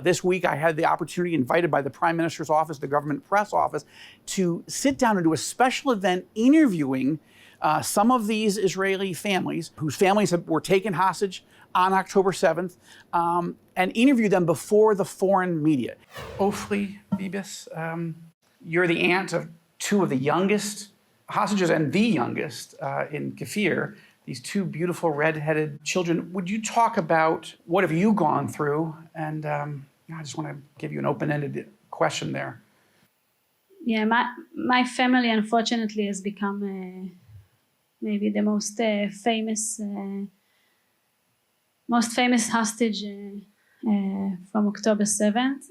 This week, I had the opportunity, invited by the Prime Minister's office, the government press office, to sit down and do a special event interviewing some of these Israeli families whose families were taken hostage on October 7th, and interview them before the foreign media. OFRI BIBAS, you're the aunt of two of the youngest hostages and the youngest in Kfir, these two beautiful red-headed children. Would you talk about what have you gone through? And I just want to give you an open-ended question there. Yeah, my family unfortunately has become maybe the most famous hostage from October 7th.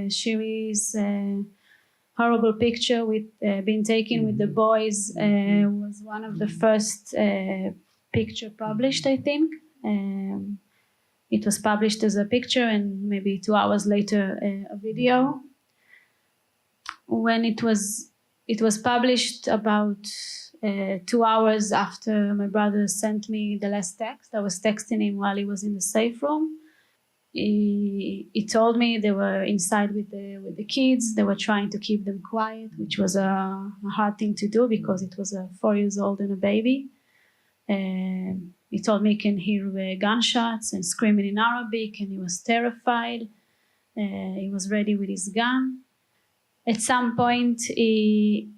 Shiri's horrible picture with being taken with the boys was one of the first picture published, I think. It was published as a picture and maybe 2 hours later a video. When it was published about 2 hours after my brother sent me the last text. I was texting him while he was in the safe room. He told me they were inside with the kids. They were trying to keep them quiet, which was a hard thing to do because it was a 4 years old and a baby. He told me he can hear gunshots and screaming in Arabic, and he was terrified. He was ready with his gun. At some point, he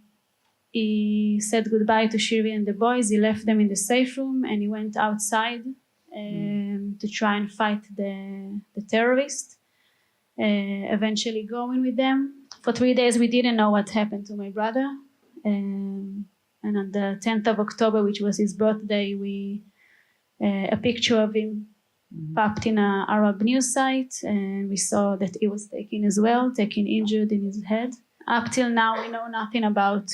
said goodbye to Shiri and the boys. He left them in the safe room and he went outside to try and fight the terrorists, eventually going with them. For 3 days we didn't know what happened to my brother, and on the 10th of October, which was his birthday, a picture of him popped in an Arab news site, and we saw that he was taken as well, taken injured in his head. Up till now, we know nothing about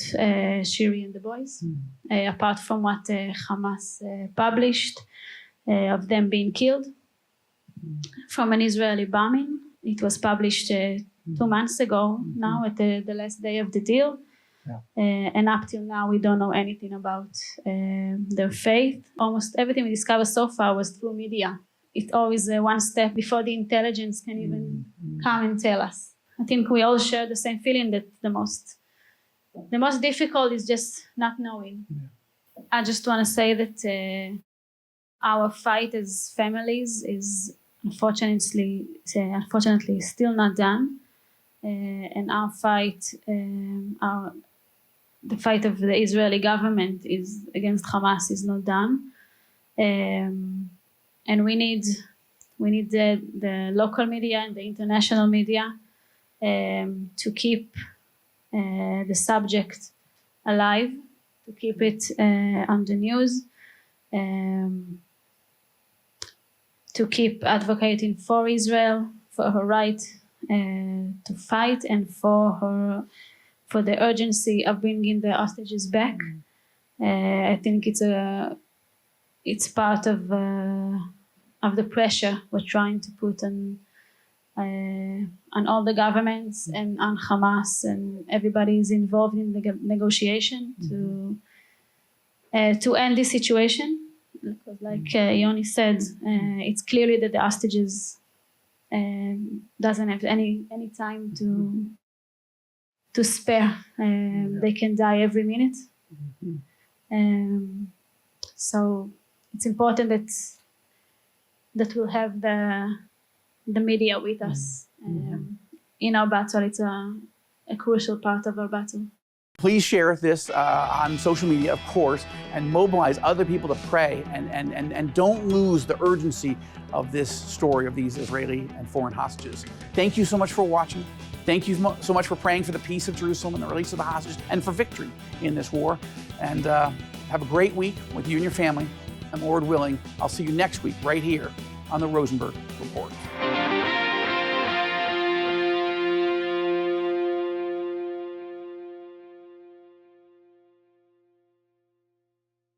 Shiri and the boys, apart from what Hamas published of them being killed from an Israeli bombing. It was published 2 months ago now at the last day of the deal. Yeah. And up till now, we don't know anything about their faith. Almost everything we discovered so far was through media. It's always one step before the intelligence can even come and tell us. I think we all share the same feeling that the most difficult is just not knowing. Yeah. I just want to say that our fight as families is unfortunately still not done, and our fight, the fight of the Israeli government is against Hamas is not done, and we need the local media and the international media to keep the subject alive, to keep it on the news, to keep advocating for Israel, for her right to fight, and for the urgency of bringing the hostages back. I think it's part of the pressure we're trying to put on all the governments and on Hamas, and everybody is involved in the negotiation to end this situation. Because like Yoni said, it's clearly that the hostages doesn't have any time to spare. They can die every minute. So it's important that we'll have the media with us in our battle. It's a crucial part of our battle. Please share this on social media, of course, and mobilize other people to pray, and don't lose the urgency of this story of these Israeli and foreign hostages. Thank you so much for watching. Thank you so much for praying for the peace of Jerusalem and the release of the hostages and for victory in this war. And have a great week with you and your family. And Lord willing, I'll see you next week right here on the Rosenberg Report.